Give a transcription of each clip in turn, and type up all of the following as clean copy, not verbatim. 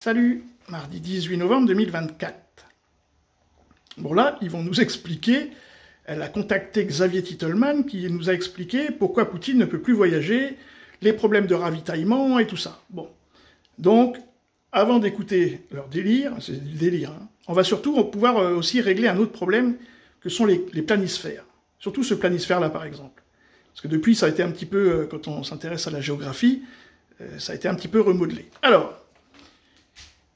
Salut, mardi 18 novembre 2024. Bon là, ils vont nous expliquer, elle a contacté Xavier Titelman qui nous a expliqué pourquoi Poutine ne peut plus voyager, les problèmes de ravitaillement et tout ça. Bon, donc, avant d'écouter leur délire, c'est du délire, hein, on va surtout pouvoir aussi régler un autre problème que sont les planisphères. Surtout ce planisphère-là, par exemple. Parce que depuis, ça a été un petit peu, quand on s'intéresse à la géographie, ça a été un petit peu remodelé. Alors,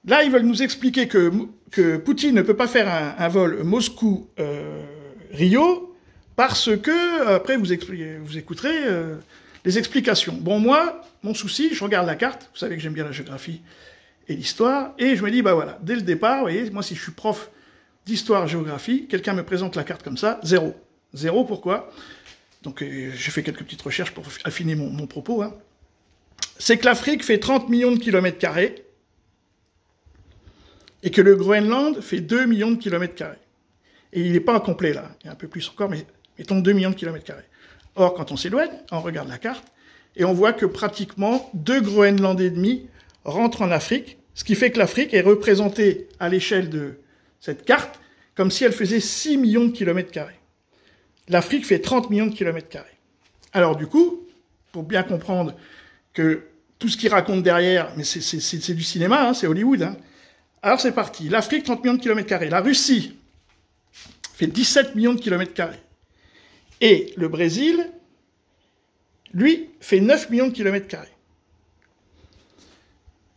là, ils veulent nous expliquer que Poutine ne peut pas faire un vol Moscou-Rio parce que, après, vous écouterez les explications. Bon, moi, mon souci, je regarde la carte, vous savez que j'aime bien la géographie et l'histoire, et je me dis, bah voilà, dès le départ, vous voyez, moi, si je suis prof d'histoire-géographie, quelqu'un me présente la carte comme ça, zéro. Zéro, pourquoi? Donc, j'ai fait quelques petites recherches pour affiner mon propos. Hein. C'est que l'Afrique fait 30 millions de kilomètres carrés, et que le Groenland fait 2 millions de kilomètres carrés. Et il n'est pas incomplet, là. Il y a un peu plus encore, mais mettons 2 millions de kilomètres carrés. Or, quand on s'éloigne, on regarde la carte, et on voit que pratiquement 2 Groenland et demi rentrent en Afrique, ce qui fait que l'Afrique est représentée à l'échelle de cette carte comme si elle faisait 6 millions de kilomètres carrés. L'Afrique fait 30 millions de kilomètres carrés. Alors du coup, pour bien comprendre que tout ce qu'ils racontent derrière, mais c'est du cinéma, hein, c'est Hollywood, hein. Alors c'est parti. L'Afrique, 30 millions de kilomètres carrés. La Russie fait 17 millions de kilomètres carrés. Et le Brésil, lui, fait 9 millions de kilomètres carrés.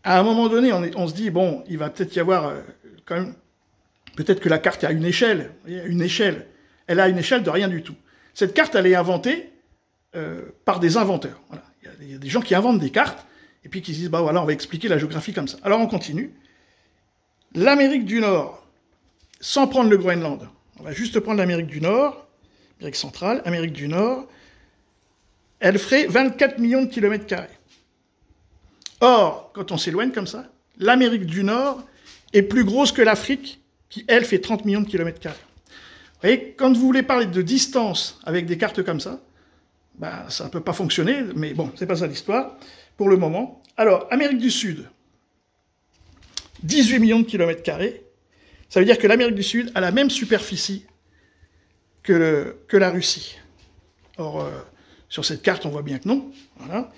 À un moment donné, on se dit, bon, il va peut-être y avoir quand même... Peut-être que la carte a une échelle. Une échelle. Elle a une échelle de rien du tout. Cette carte, elle est inventée par des inventeurs. Voilà. Il y a des gens qui inventent des cartes, et puis qui se disent, bah voilà, on va expliquer la géographie comme ça. Alors on continue. L'Amérique du Nord, sans prendre le Groenland, on va juste prendre l'Amérique du Nord, Amérique centrale, Amérique du Nord, elle ferait 24 millions de kilomètres carrés. Or, quand on s'éloigne comme ça, l'Amérique du Nord est plus grosse que l'Afrique, qui, elle, fait 30 millions de kilomètres carrés. Vous voyez, quand vous voulez parler de distance avec des cartes comme ça, ben, ça ne peut pas fonctionner, mais bon, c'est pas ça l'histoire, pour le moment. Alors, Amérique du Sud, 18 millions de kilomètres carrés, ça veut dire que l'Amérique du Sud a la même superficie que la Russie. Or, sur cette carte, on voit bien que non. Voilà.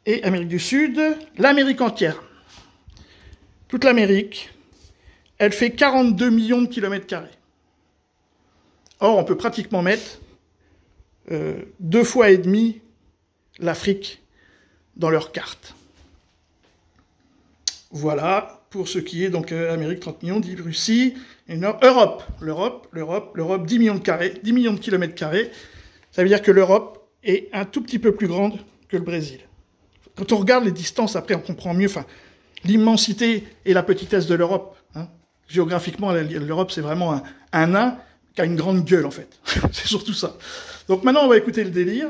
Et Amérique du Sud, l'Amérique entière. Toute l'Amérique, elle fait 42 millions de kilomètres carrés. Or, on peut pratiquement mettre 2 fois et demi l'Afrique dans leur carte. Voilà, pour ce qui est donc Amérique 30 millions, dit Russie, et Nord, Europe, l'Europe 10 millions de carrés, 10 millions de kilomètres carrés. Ça veut dire que l'Europe est un tout petit peu plus grande que le Brésil. Quand on regarde les distances, après on comprend mieux, enfin, l'immensité et la petitesse de l'Europe. Hein. Géographiquement, l'Europe c'est vraiment un nain qui a une grande gueule en fait. C'est surtout ça. Donc maintenant on va écouter le délire,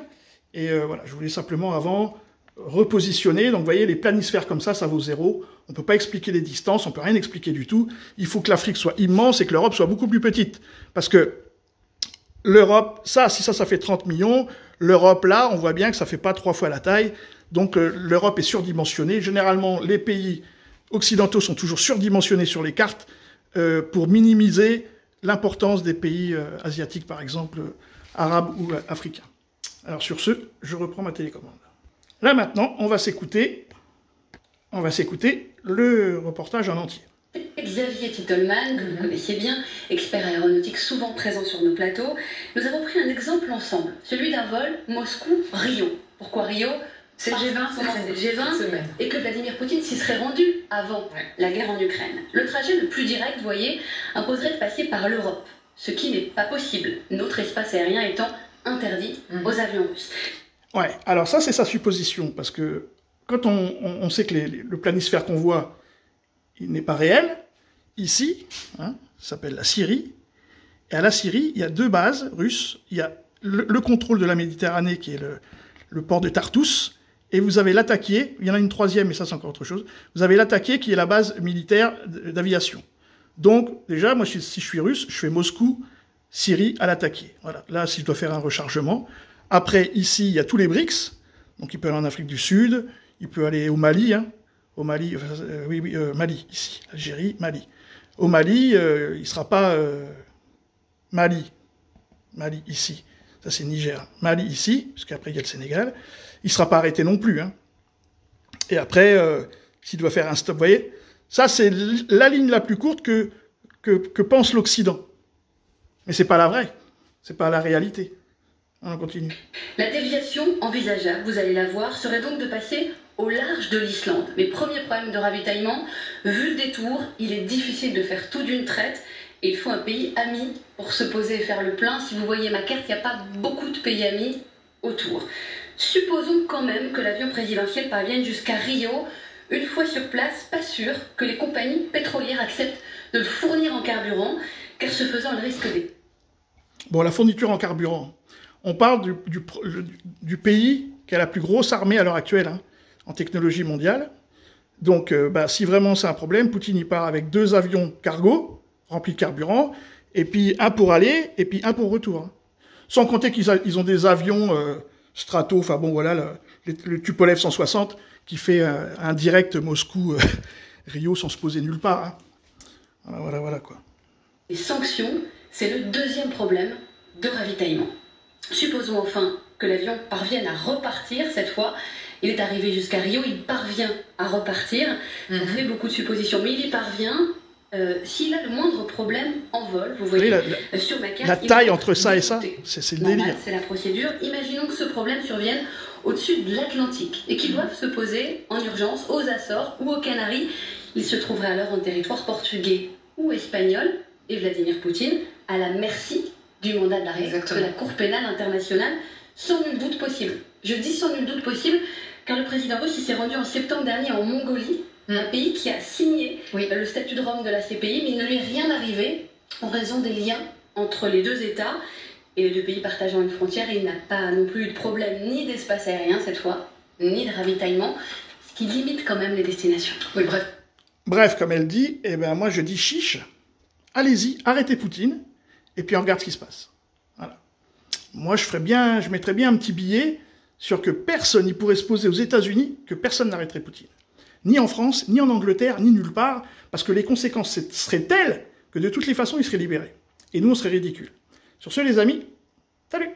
et voilà, je voulais simplement avant repositionner, donc vous voyez les planisphères comme ça vaut 0, on ne peut pas expliquer les distances, on ne peut rien expliquer du tout, il faut que l'Afrique soit immense et que l'Europe soit beaucoup plus petite, parce que l'Europe, si ça fait 30 millions, l'Europe là, on voit bien que ça fait pas 3 fois la taille, donc l'Europe est surdimensionnée, généralement les pays occidentaux sont toujours surdimensionnés sur les cartes pour minimiser l'importance des pays asiatiques par exemple, arabes ou africains. Alors sur ce, je reprends ma télécommande. Là maintenant, on va s'écouter le reportage en entier. Xavier Titelman, que vous connaissiez bien, expert aéronautique souvent présent sur nos plateaux, nous avons pris un exemple ensemble, celui d'un vol Moscou-Rio. Pourquoi Rio? C'est le G20, et que Vladimir Poutine s'y serait rendu avant la guerre en Ukraine. Le trajet le plus direct, vous voyez, imposerait de passer par l'Europe, ce qui n'est pas possible, notre espace aérien étant interdit aux avions russes. Ouais, alors ça c'est sa supposition, parce que quand on sait que le planisphère qu'on voit, il n'est pas réel, ici, hein, ça s'appelle la Syrie, et à la Syrie, il y a 2 bases russes, il y a le contrôle de la Méditerranée, qui est le port de Tartous, et vous avez l'Attaquié, il y en a une 3e, mais ça c'est encore autre chose, vous avez l'Attaquié qui est la base militaire d'aviation. Donc, déjà, moi si je suis russe, je fais Moscou, Syrie à l'Attaquié. Voilà, là si je dois faire un rechargement. Après, ici, il y a tous les BRICS, donc il peut aller en Afrique du Sud, il peut aller au Mali, hein, au Mali, Mali, ici, Algérie, Mali. Au Mali, il ne sera pas Mali, ici. Ça, c'est Niger. Mali, ici, parce qu'après, il y a le Sénégal. Il ne sera pas arrêté non plus. Hein. Et après, s'il doit faire un stop, vous voyez, ça, c'est la ligne la plus courte que pense l'Occident. Mais ce n'est pas la vraie. Ce n'est pas la réalité. On continue. La déviation envisageable, vous allez la voir, serait donc de passer au large de l'Islande. Mais premier problème de ravitaillement, vu le détour, il est difficile de faire tout d'une traite. Et il faut un pays ami pour se poser et faire le plein. Si vous voyez ma carte, il n'y a pas beaucoup de pays amis autour. Supposons quand même que l'avion présidentiel parvienne jusqu'à Rio. Une fois sur place, pas sûr que les compagnies pétrolières acceptent de le fournir en carburant, car ce faisant, le risque des... Bon, la fourniture en carburant. On parle du pays qui a la plus grosse armée à l'heure actuelle, hein, en technologie mondiale. Donc, si vraiment c'est un problème, Poutine y part avec 2 avions cargo, remplis de carburant, et puis un pour aller, et puis un pour retour. Hein. Sans compter qu'ils ont des avions Strato, enfin bon, voilà, le Tupolev 160, qui fait un direct Moscou-Rio sans se poser nulle part. Hein. Voilà, quoi. Les sanctions, c'est le deuxième problème de ravitaillement. Supposons enfin que l'avion parvienne à repartir cette fois. Il est arrivé jusqu'à Rio, il parvient à repartir. On fait beaucoup de suppositions, mais il y parvient. S'il a le moindre problème en vol, vous voyez sur ma carte... La taille entre ça et ça, c'est le délire. C'est la procédure. Imaginons que ce problème survienne au-dessus de l'Atlantique et qu'ils doivent se poser en urgence aux Açores ou aux Canaries. Ils se trouveraient alors en territoire portugais ou espagnol et Vladimir Poutine à la merci du mandat de l'arrêt de la Cour pénale internationale, sans nul doute possible. Je dis sans nul doute possible, car le président russe s'est rendu en septembre dernier en Mongolie, un pays qui a signé le statut de Rome de la CPI, mais il ne lui est rien arrivé en raison des liens entre les 2 États et les 2 pays partageant une frontière. Il n'a pas non plus eu de problème ni d'espace aérien cette fois, ni de ravitaillement, ce qui limite quand même les destinations. Oui, bref. Bref, comme elle dit, moi je dis chiche, allez-y, arrêtez Poutine, et puis on regarde ce qui se passe. Voilà. Moi je mettrais bien un petit billet sur que personne n'y pourrait se poser aux États-Unis, que personne n'arrêterait Poutine. Ni en France, ni en Angleterre, ni nulle part, parce que les conséquences seraient telles que de toutes les façons, il serait libéré. Et nous, on serait ridicules. Sur ce, les amis, salut!